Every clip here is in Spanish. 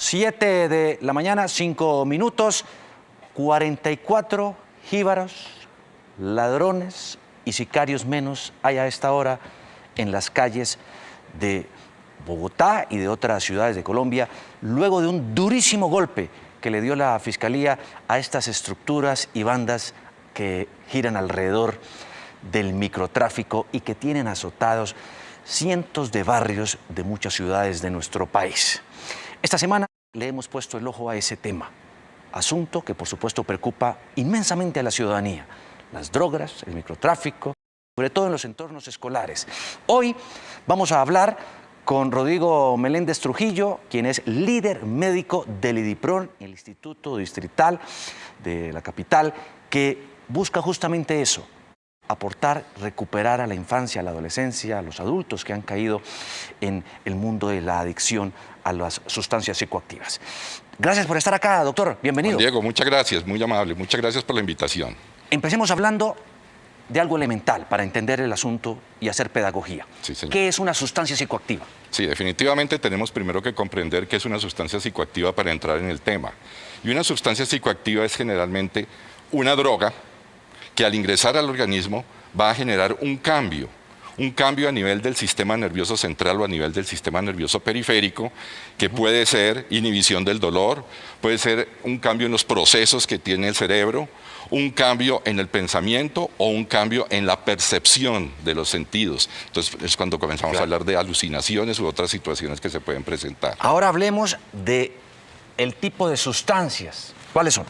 7 de la mañana, 5 minutos, 44 jíbaros, ladrones y sicarios menos hay a esta hora en las calles de Bogotá y de otras ciudades de Colombia, luego de un durísimo golpe que le dio la Fiscalía a estas estructuras y bandas que giran alrededor del microtráfico y que tienen azotados cientos de barrios de muchas ciudades de nuestro país. Esta semana le hemos puesto el ojo a ese tema, asunto que por supuesto preocupa inmensamente a la ciudadanía, las drogas, el microtráfico, sobre todo en los entornos escolares. Hoy vamos a hablar con Rodrigo Meléndez Trujillo, quien es líder médico del IDIPRON, el Instituto Distrital de la capital, que busca justamente eso, aportar, recuperar a la infancia, a la adolescencia, a los adultos que han caído en el mundo de la adicción a las sustancias psicoactivas. Gracias por estar acá, doctor. Bienvenido. Juan Diego, muchas gracias, muy amable. Muchas gracias por la invitación. Empecemos hablando de algo elemental para entender el asunto y hacer pedagogía. Sí, señor. ¿Qué es una sustancia psicoactiva? Sí, definitivamente tenemos primero que comprender qué es una sustancia psicoactiva para entrar en el tema. Y una sustancia psicoactiva es generalmente una droga que al ingresar al organismo va a generar un cambio a nivel del sistema nervioso central o a nivel del sistema nervioso periférico, que puede ser inhibición del dolor, puede ser un cambio en los procesos que tiene el cerebro, un cambio en el pensamiento o un cambio en la percepción de los sentidos. Entonces es cuando comenzamos a hablar de alucinaciones u otras situaciones que se pueden presentar. Ahora hablemos de el tipo de sustancias. ¿Cuáles son?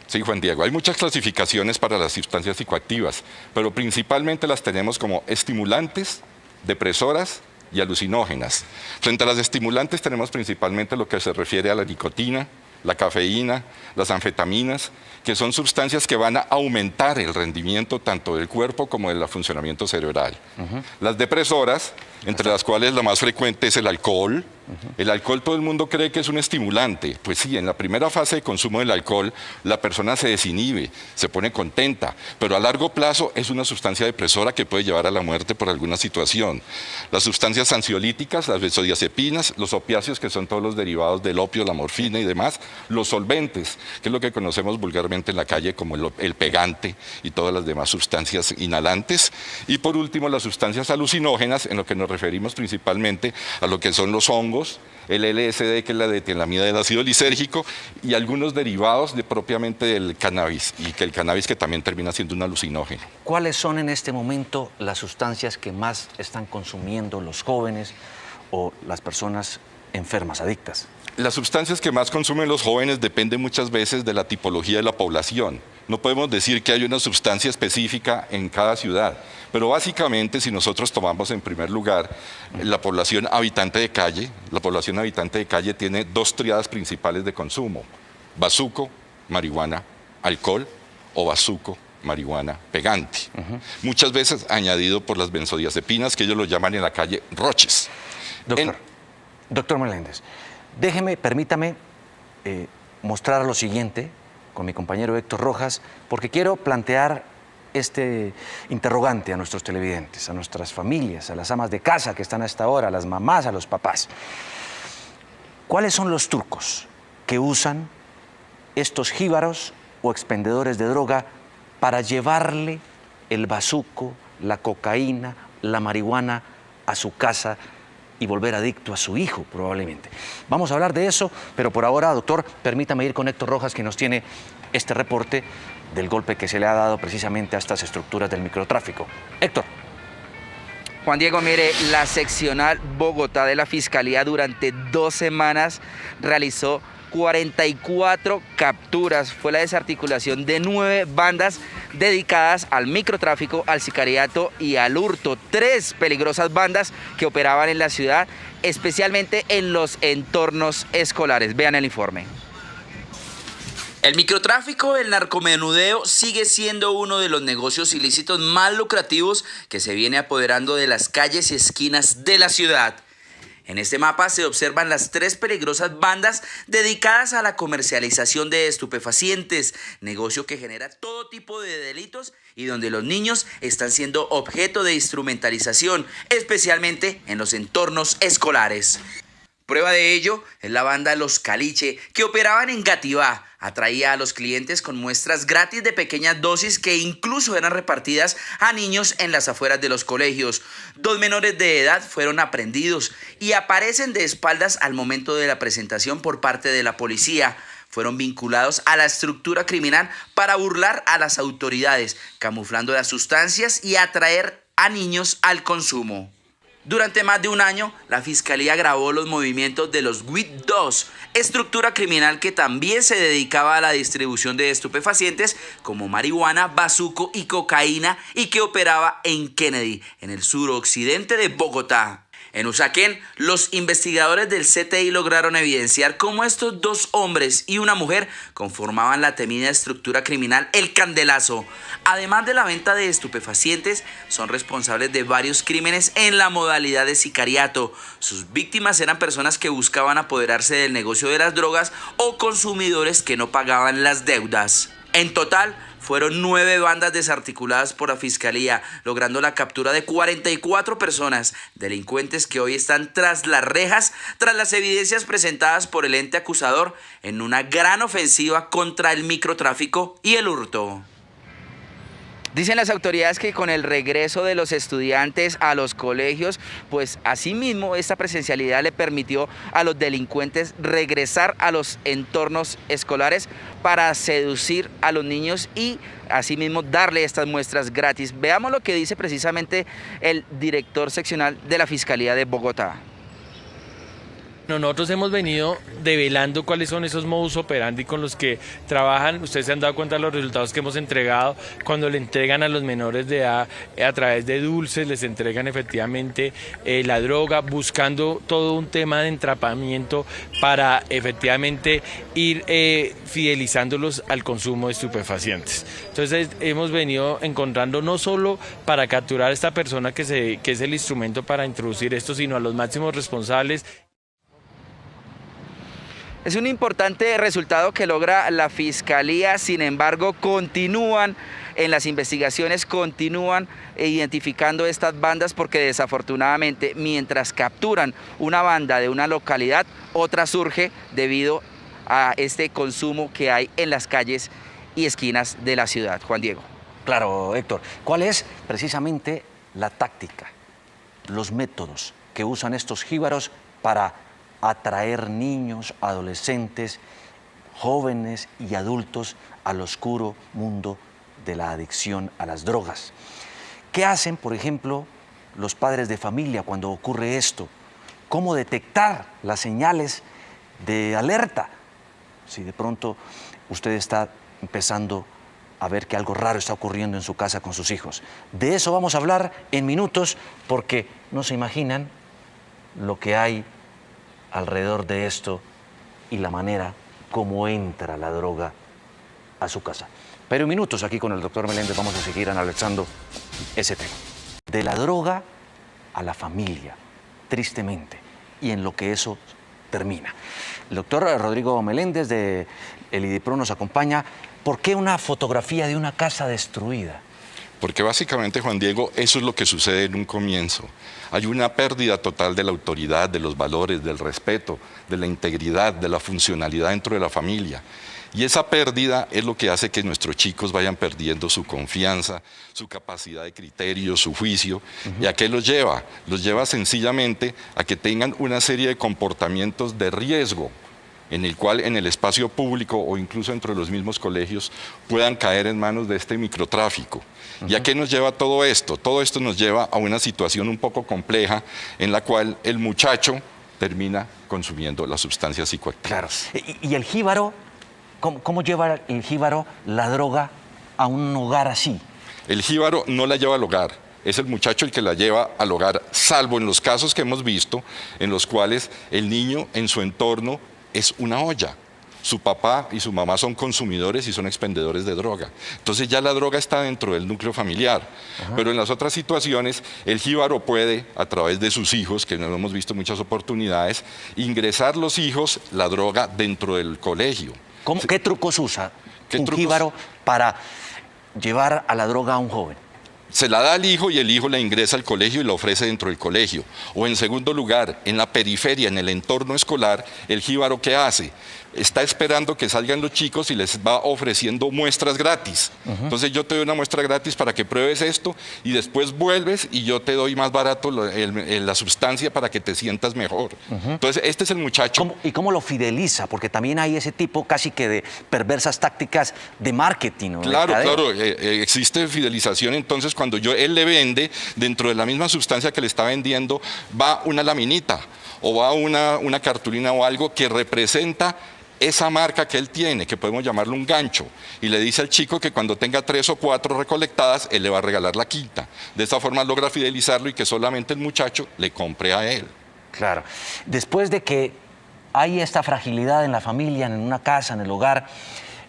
Sí, Juan Diego, hay muchas clasificaciones para las sustancias psicoactivas, pero principalmente las tenemos como estimulantes, depresoras y alucinógenas. Frente a las estimulantes tenemos principalmente lo que se refiere a la nicotina, la cafeína, las anfetaminas, que son sustancias que van a aumentar el rendimiento tanto del cuerpo como del funcionamiento cerebral. Las depresoras, entre las cuales la más frecuente es el alcohol. El alcohol, todo el mundo cree que es un estimulante. Pues sí, en la primera fase de consumo del alcohol, la persona se desinhibe, se pone contenta, pero a largo plazo es una sustancia depresora que puede llevar a la muerte por alguna situación. Las sustancias ansiolíticas, las benzodiazepinas, los opiáceos, que son todos los derivados del opio, la morfina y demás, los solventes, que es lo que conocemos vulgarmente en la calle como el pegante y todas las demás sustancias inhalantes. Y por último, las sustancias alucinógenas, en lo que nos referimos principalmente a lo que son los hongos, el LSD, que es la detilamida del ácido lisérgico, y algunos derivados propiamente del cannabis, y que el cannabis que también termina siendo un alucinógeno. ¿Cuáles son en este momento las sustancias que más están consumiendo los jóvenes o las personas enfermas, adictas? Las sustancias que más consumen los jóvenes dependen muchas veces de la tipología de la población. No podemos decir que hay una sustancia específica en cada ciudad, pero básicamente si nosotros tomamos en primer lugar la población habitante de calle, la población habitante de calle tiene dos triadas principales de consumo: bazuco, marihuana, alcohol, o bazuco, marihuana, pegante. Muchas veces añadido por las benzodiazepinas, que ellos lo llaman en la calle roches. Doctor Meléndez, permítame mostrar lo siguiente con mi compañero Héctor Rojas, porque quiero plantear este interrogante a nuestros televidentes, a nuestras familias, a las amas de casa que están a esta hora, a las mamás, a los papás. ¿Cuáles son los trucos que usan estos jíbaros o expendedores de droga para llevarle el bazuco, la cocaína, la marihuana a su casa y volver adicto a su hijo, probablemente? Vamos a hablar de eso, pero por ahora, doctor, permítame ir con Héctor Rojas, que nos tiene este reporte del golpe que se le ha dado precisamente a estas estructuras del microtráfico. Héctor. Juan Diego, mire, la seccional Bogotá de la Fiscalía durante 2 semanas realizó 44 capturas. Fue la desarticulación de 9 bandas dedicadas al microtráfico, al sicariato y al hurto. 3 peligrosas bandas que operaban en la ciudad, especialmente en los entornos escolares. Vean el informe. El microtráfico, el narcomenudeo, sigue siendo uno de los negocios ilícitos más lucrativos que se viene apoderando de las calles y esquinas de la ciudad. En este mapa se observan las 3 peligrosas bandas dedicadas a la comercialización de estupefacientes, negocio que genera todo tipo de delitos y donde los niños están siendo objeto de instrumentalización, especialmente en los entornos escolares. Prueba de ello es la banda Los Caliche, que operaban en Gativá. Atraía a los clientes con muestras gratis de pequeñas dosis que incluso eran repartidas a niños en las afueras de los colegios. 2 menores de edad fueron aprehendidos y aparecen de espaldas al momento de la presentación por parte de la policía. Fueron vinculados a la estructura criminal para burlar a las autoridades, camuflando las sustancias y atraer a niños al consumo. Durante más de un año, la Fiscalía grabó los movimientos de los WIT 2, estructura criminal que también se dedicaba a la distribución de estupefacientes como marihuana, bazuco y cocaína y que operaba en Kennedy, en el suroccidente de Bogotá. En Usaquén, los investigadores del CTI lograron evidenciar cómo estos 2 hombres y una mujer conformaban la temida estructura criminal El Candelazo. Además de la venta de estupefacientes, son responsables de varios crímenes en la modalidad de sicariato. Sus víctimas eran personas que buscaban apoderarse del negocio de las drogas o consumidores que no pagaban las deudas. En total, fueron 9 bandas desarticuladas por la Fiscalía, logrando la captura de 44 personas, delincuentes que hoy están tras las rejas, tras las evidencias presentadas por el ente acusador en una gran ofensiva contra el microtráfico y el hurto. Dicen las autoridades que con el regreso de los estudiantes a los colegios, pues asimismo esta presencialidad le permitió a los delincuentes regresar a los entornos escolares para seducir a los niños y asimismo darle estas muestras gratis. Veamos lo que dice precisamente el director seccional de la Fiscalía de Bogotá. Nosotros hemos venido develando cuáles son esos modus operandi con los que trabajan. Ustedes se han dado cuenta de los resultados que hemos entregado cuando le entregan a los menores de edad a través de dulces, les entregan efectivamente la droga, buscando todo un tema de entrapamiento para efectivamente ir fidelizándolos al consumo de estupefacientes. Entonces hemos venido encontrando no solo para capturar a esta persona que es el instrumento para introducir esto, sino a los máximos responsables. Es un importante resultado que logra la Fiscalía, sin embargo, continúan en las investigaciones, continúan identificando estas bandas porque desafortunadamente mientras capturan una banda de una localidad, otra surge debido a este consumo que hay en las calles y esquinas de la ciudad. Juan Diego. Claro, Héctor. ¿Cuál es precisamente la táctica, los métodos que usan estos jíbaros para atraer niños, adolescentes, jóvenes y adultos al oscuro mundo de la adicción a las drogas? ¿Qué hacen, por ejemplo, los padres de familia cuando ocurre esto? ¿Cómo detectar las señales de alerta? Si de pronto usted está empezando a ver que algo raro está ocurriendo en su casa con sus hijos. De eso vamos a hablar en minutos porque no se imaginan lo que hay alrededor de esto y la manera como entra la droga a su casa. Pero en minutos aquí con el doctor Meléndez vamos a seguir analizando ese tema. De la droga a la familia, tristemente, y en lo que eso termina. El doctor Rodrigo Meléndez de el IDIPRO nos acompaña. ¿Por qué una fotografía de una casa destruida? Porque básicamente, Juan Diego, eso es lo que sucede en un comienzo. Hay una pérdida total de la autoridad, de los valores, del respeto, de la integridad, de la funcionalidad dentro de la familia. Y esa pérdida es lo que hace que nuestros chicos vayan perdiendo su confianza, su capacidad de criterio, su juicio. ¿Y a qué los lleva? Los lleva sencillamente a que tengan una serie de comportamientos de riesgo, en el cual en el espacio público o incluso entre los mismos colegios puedan caer en manos de este microtráfico. ¿Y a qué nos lleva todo esto? Todo esto nos lleva a una situación un poco compleja en la cual el muchacho termina consumiendo las sustancias psicoactivas. Claro. ¿Y el jíbaro? ¿Cómo lleva el jíbaro la droga a un hogar así? El jíbaro no la lleva al hogar. Es el muchacho el que la lleva al hogar, salvo en los casos que hemos visto, en los cuales el niño en su entorno es una olla. Su papá y su mamá son consumidores y son expendedores de droga. Entonces ya la droga está dentro del núcleo familiar. Pero en las otras situaciones, el jíbaro puede, a través de sus hijos, que no lo hemos visto en muchas oportunidades, ingresar los hijos la droga dentro del colegio. ¿Qué trucos usa un jíbaro para llevar a la droga a un joven? se la da al hijo y el hijo la ingresa al colegio y la ofrece dentro del colegio. O en segundo lugar, en la periferia, en el entorno escolar, el jíbaro ¿qué hace? Está esperando que salgan los chicos y les va ofreciendo muestras gratis. Entonces yo te doy una muestra gratis para que pruebes esto y después vuelves y yo te doy más barato la sustancia para que te sientas mejor. Entonces este es el muchacho. ¿Y cómo lo fideliza? Porque también hay ese tipo casi que de perversas tácticas de marketing, ¿no? Claro, claro, existe fidelización. Entonces cuando él le vende, dentro de la misma sustancia que le está vendiendo, va una laminita o va una cartulina o algo que representa esa marca que él tiene, que podemos llamarlo un gancho, y le dice al chico que cuando tenga 3 o 4 recolectadas, él le va a regalar la quinta. De esta forma logra fidelizarlo y que solamente el muchacho le compre a él. Claro. Después de que hay esta fragilidad en la familia, en una casa, en el hogar,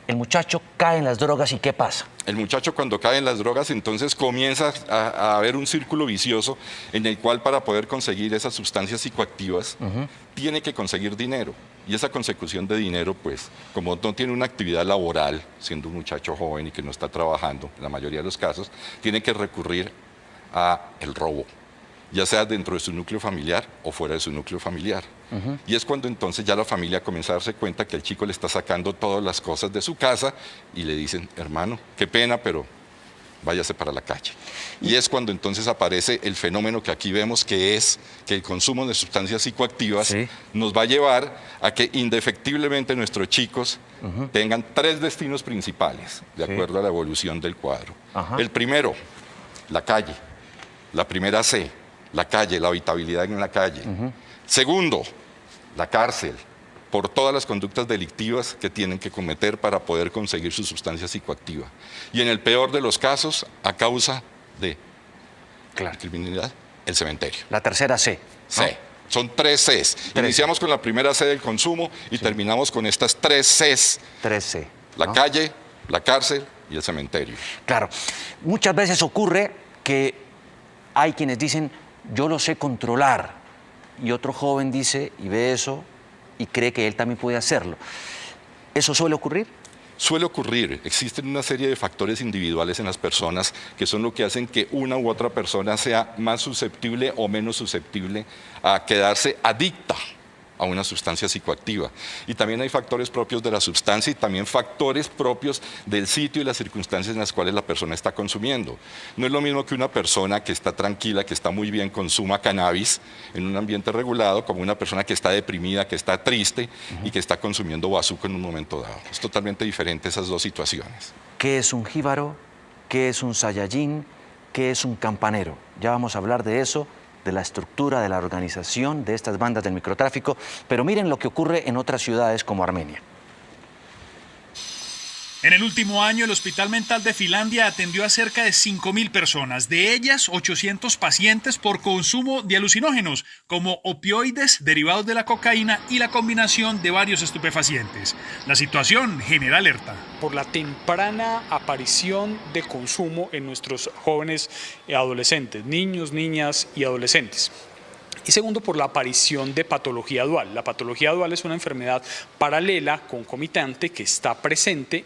el muchacho cae en las drogas y ¿qué pasa? El muchacho cuando cae en las drogas, entonces comienza a haber un círculo vicioso en el cual para poder conseguir esas sustancias psicoactivas, tiene que conseguir dinero. Y esa consecución de dinero, pues, como no tiene una actividad laboral, siendo un muchacho joven y que no está trabajando, en la mayoría de los casos, tiene que recurrir al robo, ya sea dentro de su núcleo familiar o fuera de su núcleo familiar. Y es cuando entonces ya la familia comienza a darse cuenta que el chico le está sacando todas las cosas de su casa y le dicen, hermano, qué pena, pero váyase para la calle. Y es cuando entonces aparece el fenómeno que aquí vemos, que es que el consumo de sustancias psicoactivas nos va a llevar a que indefectiblemente nuestros chicos tengan 3 destinos principales, de acuerdo a la evolución del cuadro. El primero, la calle, la primera C, la calle, la habitabilidad en la calle. Segundo, la cárcel, por todas las conductas delictivas que tienen que cometer para poder conseguir su sustancia psicoactiva. Y en el peor de los casos, a causa de criminalidad, el cementerio. La tercera C. C. ¿No? Son 3 Cs. Iniciamos con la primera C del consumo y terminamos con estas 3 Cs. 3 C. La calle, la cárcel y el cementerio. Claro. Muchas veces ocurre que hay quienes dicen, yo lo sé controlar. Y otro joven dice y ve eso y cree que él también puede hacerlo. ¿Eso suele ocurrir? Suele ocurrir. Existen una serie de factores individuales en las personas que son lo que hacen que una u otra persona sea más susceptible o menos susceptible a quedarse adicta a una sustancia psicoactiva. Y también hay factores propios de la sustancia y también factores propios del sitio y las circunstancias en las cuales la persona está consumiendo. No es lo mismo que una persona que está tranquila, que está muy bien, consuma cannabis en un ambiente regulado, como una persona que está deprimida, que está triste y que está consumiendo bazuco en un momento dado. Es totalmente diferente esas dos situaciones. ¿Qué es un jíbaro? ¿Qué es un saiyajin? ¿Qué es un campanero? Ya vamos a hablar de eso, de la estructura, de la organización de estas bandas del microtráfico, pero miren lo que ocurre en otras ciudades como Armenia. En el último año, el Hospital Mental de Finlandia atendió a cerca de 5.000 personas, de ellas 800 pacientes por consumo de alucinógenos, como opioides derivados de la cocaína y la combinación de varios estupefacientes. La situación genera alerta. Por la temprana aparición de consumo en nuestros jóvenes y adolescentes, niños, niñas y adolescentes. Y segundo, por la aparición de patología dual. La patología dual es una enfermedad paralela, concomitante, que está presente,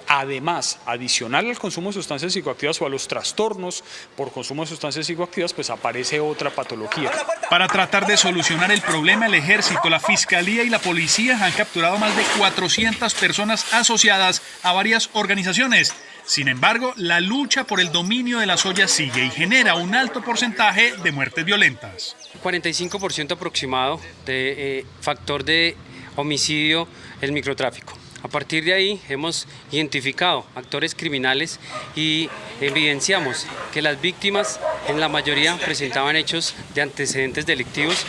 además, adicional al consumo de sustancias psicoactivas o a los trastornos por consumo de sustancias psicoactivas, pues aparece otra patología. Para tratar de solucionar el problema, el Ejército, la Fiscalía y la Policía han capturado más de 400 personas asociadas a varias organizaciones. Sin embargo, la lucha por el dominio de las ollas sigue y genera un alto porcentaje de muertes violentas. 45% aproximado de factor de homicidio el microtráfico. A partir de ahí hemos identificado actores criminales y evidenciamos que las víctimas en la mayoría presentaban hechos de antecedentes delictivos.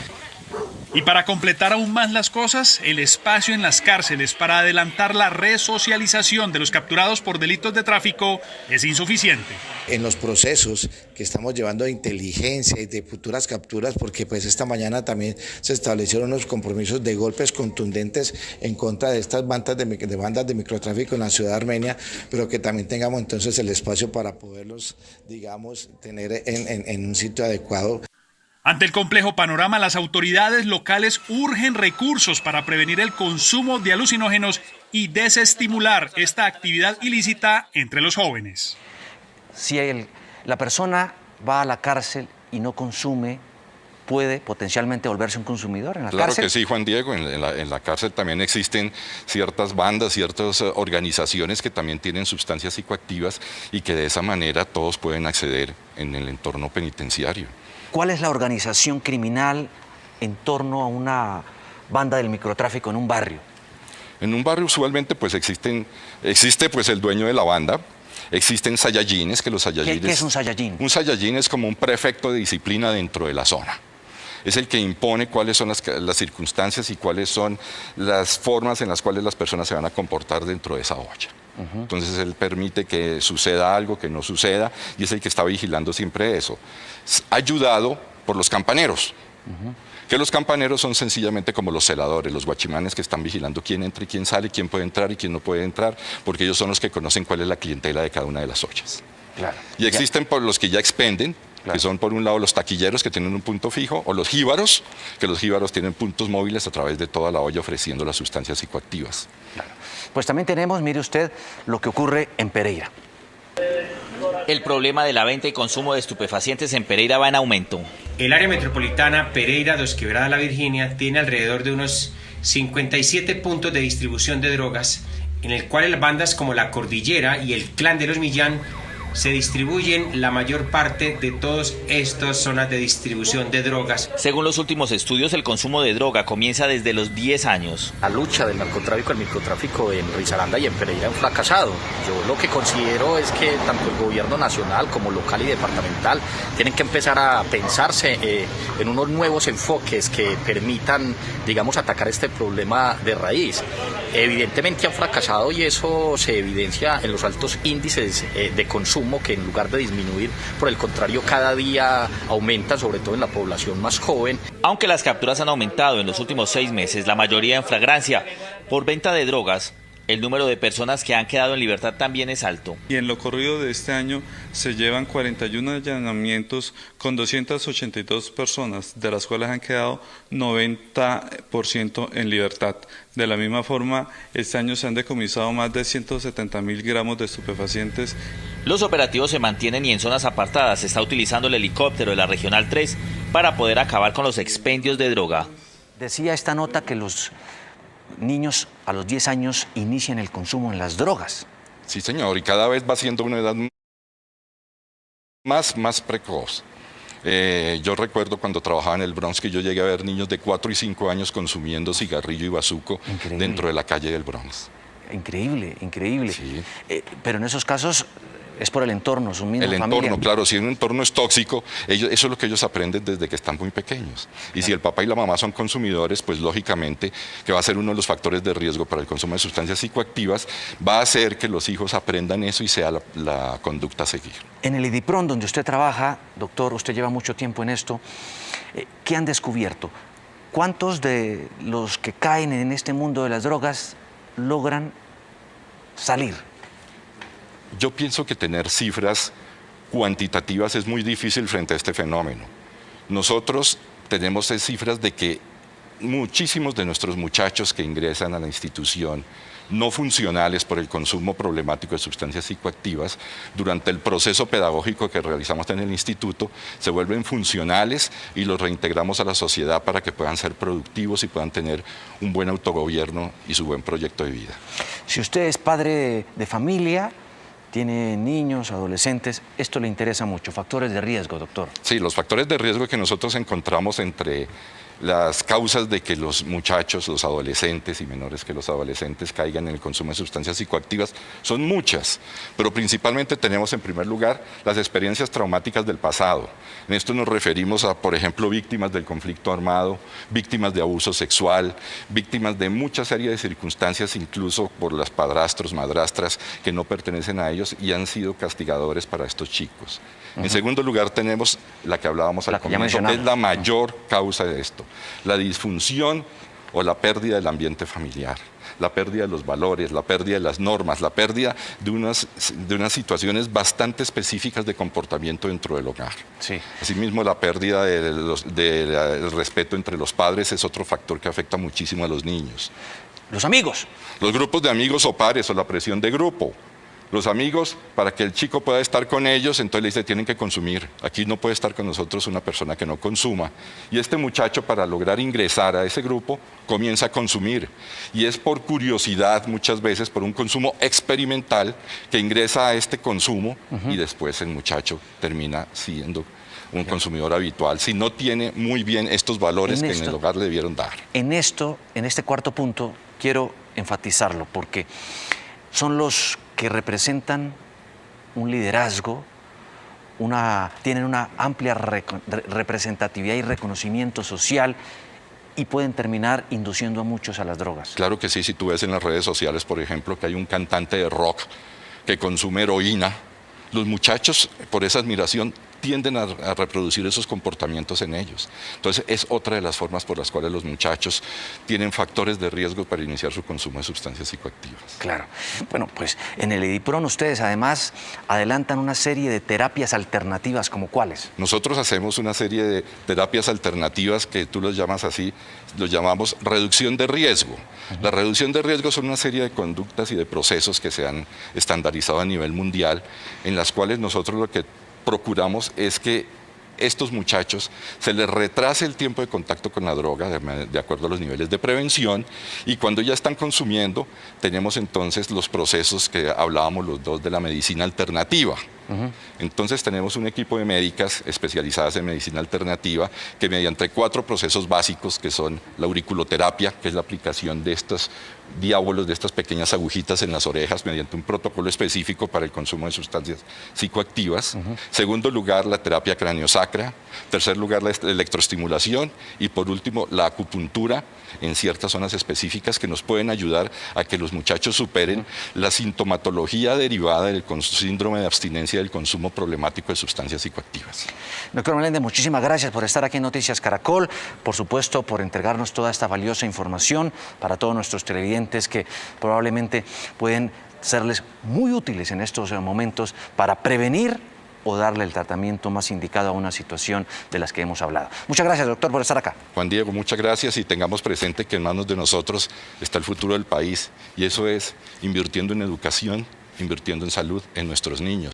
Y para completar aún más las cosas, el espacio en las cárceles para adelantar la resocialización de los capturados por delitos de tráfico es insuficiente. En los procesos que estamos llevando de inteligencia y de futuras capturas, porque pues esta mañana también se establecieron unos compromisos de golpes contundentes en contra de estas bandas de microtráfico en la ciudad de Armenia, pero que también tengamos entonces el espacio para poderlos, digamos, tener en un sitio adecuado. Ante el complejo panorama, las autoridades locales urgen recursos para prevenir el consumo de alucinógenos y desestimular esta actividad ilícita entre los jóvenes. Si La persona va a la cárcel y no consume, puede potencialmente volverse un consumidor en la Claro cárcel. que sí, Juan Diego. En la cárcel también existen ciertas bandas, ciertas organizaciones que también tienen sustancias psicoactivas y que de esa manera todos pueden acceder en el entorno penitenciario. ¿Cuál es la organización criminal en torno a una banda del microtráfico en un barrio? En un barrio usualmente pues existe pues el dueño de la banda. Existen sayajines, que los sayajines... ¿Qué es un sayajin? Un sayajin es como un prefecto de disciplina dentro de la zona. Es el que impone cuáles son las circunstancias y cuáles son las formas en las cuales las personas se van a comportar dentro de esa olla. Entonces él permite que suceda algo, que no suceda, y es el que está vigilando siempre eso. Ayudado por los campaneros. Que los campaneros son sencillamente como los celadores, los guachimanes que están vigilando quién entra y quién sale, quién puede entrar y quién no puede entrar, porque ellos son los que conocen cuál es la clientela de cada una de las ollas. Claro. Y existen por los que ya expenden, que son por un lado los taquilleros que tienen un punto fijo, o los jíbaros, que los jíbaros tienen puntos móviles a través de toda la olla ofreciendo las sustancias psicoactivas. Claro. Pues también tenemos, mire usted, lo que ocurre en Pereira. El problema de la venta y consumo de estupefacientes en Pereira va en aumento. El área metropolitana Pereira-Dos Quebradas La Virginia tiene alrededor de unos 57 puntos de distribución de drogas, en el cual las bandas como La Cordillera y el Clan de los Millán se distribuyen la mayor parte de todas estas zonas de distribución de drogas. Según los últimos estudios, el consumo de droga comienza desde los 10 años. La lucha del narcotráfico, el microtráfico en Risaralda y en Pereira han fracasado. Yo lo que considero es que tanto el gobierno nacional como local y departamental tienen que empezar a pensarse en unos nuevos enfoques que permitan, digamos, atacar este problema de raíz. Evidentemente han fracasado y eso se evidencia en los altos índices de consumo, que en lugar de disminuir, por el contrario, cada día aumenta, sobre todo en la población más joven. Aunque las capturas han aumentado en los últimos 6 meses, la mayoría en flagrancia por venta de drogas, el número de personas que han quedado en libertad también es alto. Y en lo corrido de este año se llevan 41 allanamientos con 282 personas, de las cuales han quedado 90% en libertad. De la misma forma, este año se han decomisado más de 170.000 gramos de estupefacientes. Los operativos se mantienen y en zonas apartadas se está utilizando el helicóptero de la Regional 3 para poder acabar con los expendios de droga. Decía esta nota que los niños a los 10 años inician el consumo en las drogas. Sí, señor, y cada vez va siendo una edad más precoz. Yo recuerdo cuando trabajaba en el Bronx que yo llegué a ver niños de 4 y 5 años consumiendo cigarrillo y bazuco dentro de la calle del Bronx. Increíble, increíble. Sí. Pero en esos casos es por el entorno, su misma familia. El entorno, claro, si un entorno es tóxico, eso es lo que ellos aprenden desde que están muy pequeños. Y si el papá y la mamá son consumidores, pues lógicamente que va a ser uno de los factores de riesgo para el consumo de sustancias psicoactivas, va a hacer que los hijos aprendan eso y sea la conducta a seguir. En el IDIPRON, donde usted trabaja, doctor, usted lleva mucho tiempo en esto, ¿qué han descubierto? ¿Cuántos de los que caen en este mundo de las drogas logran salir? Yo pienso que tener cifras cuantitativas es muy difícil frente a este fenómeno. Nosotros tenemos cifras de que muchísimos de nuestros muchachos que ingresan a la institución no funcionales por el consumo problemático de sustancias psicoactivas, durante el proceso pedagógico que realizamos en el instituto, se vuelven funcionales y los reintegramos a la sociedad para que puedan ser productivos y puedan tener un buen autogobierno y su buen proyecto de vida. Si usted es padre de familia, tiene niños, adolescentes, esto le interesa mucho. Factores de riesgo, doctor. Sí, los factores de riesgo que nosotros encontramos entre las causas de que los muchachos, los adolescentes y menores que los adolescentes caigan en el consumo de sustancias psicoactivas son muchas, pero principalmente tenemos en primer lugar las experiencias traumáticas del pasado. En esto nos referimos a, por ejemplo, víctimas del conflicto armado, víctimas de abuso sexual, víctimas de mucha serie de circunstancias, incluso por los padrastros, madrastras que no pertenecen a ellos y han sido castigadores para estos chicos. En segundo lugar tenemos la que hablábamos al comienzo, que es la mayor causa de esto, la disfunción o la pérdida del ambiente familiar, la pérdida de los valores, la pérdida de las normas, la pérdida de unas situaciones bastante específicas de comportamiento dentro del hogar. Sí. Asimismo, la pérdida del respeto entre los padres es otro factor que afecta muchísimo a los niños. Los amigos. Los grupos de amigos o pares o la presión de grupo. Los amigos, para que el chico pueda estar con ellos, entonces le dice, tienen que consumir. Aquí no puede estar con nosotros una persona que no consuma. Y este muchacho, para lograr ingresar a ese grupo, comienza a consumir. Y es por curiosidad, muchas veces, por un consumo experimental, que ingresa a este consumo y después el muchacho termina siendo un consumidor habitual, si no tiene muy bien estos valores que en el hogar le debieron dar. En este cuarto punto, quiero enfatizarlo, porque son los que representan un liderazgo, tienen una amplia representatividad y reconocimiento social y pueden terminar induciendo a muchos a las drogas. Claro que sí, si tú ves en las redes sociales, por ejemplo, que hay un cantante de rock que consume heroína, los muchachos, por esa admiración, tienden a reproducir esos comportamientos en ellos. Entonces, es otra de las formas por las cuales los muchachos tienen factores de riesgo para iniciar su consumo de sustancias psicoactivas. Claro. Bueno, pues en el EDIPRON ustedes además adelantan una serie de terapias alternativas, ¿como cuáles? Nosotros hacemos una serie de terapias alternativas que tú los llamas así, los llamamos reducción de riesgo. La reducción de riesgo son una serie de conductas y de procesos que se han estandarizado a nivel mundial, en las cuales nosotros lo que procuramos es que estos muchachos se les retrase el tiempo de contacto con la droga de acuerdo a los niveles de prevención, y cuando ya están consumiendo tenemos entonces los procesos que hablábamos los dos de la medicina alternativa. Entonces tenemos un equipo de médicas especializadas en medicina alternativa que mediante 4 procesos básicos, que son la auriculoterapia, que es la aplicación de estos diábolos, de estas pequeñas agujitas en las orejas mediante un protocolo específico para el consumo de sustancias psicoactivas. Segundo lugar, la terapia craniosacra. Tercer lugar, la electroestimulación. Y por último, la acupuntura en ciertas zonas específicas que nos pueden ayudar a que los muchachos superen la sintomatología derivada del síndrome de abstinencia del consumo problemático de sustancias psicoactivas. Doctor Meléndez, muchísimas gracias por estar aquí en Noticias Caracol, por supuesto por entregarnos toda esta valiosa información para todos nuestros televidentes que probablemente pueden serles muy útiles en estos momentos para prevenir o darle el tratamiento más indicado a una situación de las que hemos hablado. Muchas gracias, doctor, por estar acá. Juan Diego, muchas gracias, y tengamos presente que en manos de nosotros está el futuro del país, y eso es invirtiendo en educación, invirtiendo en salud en nuestros niños.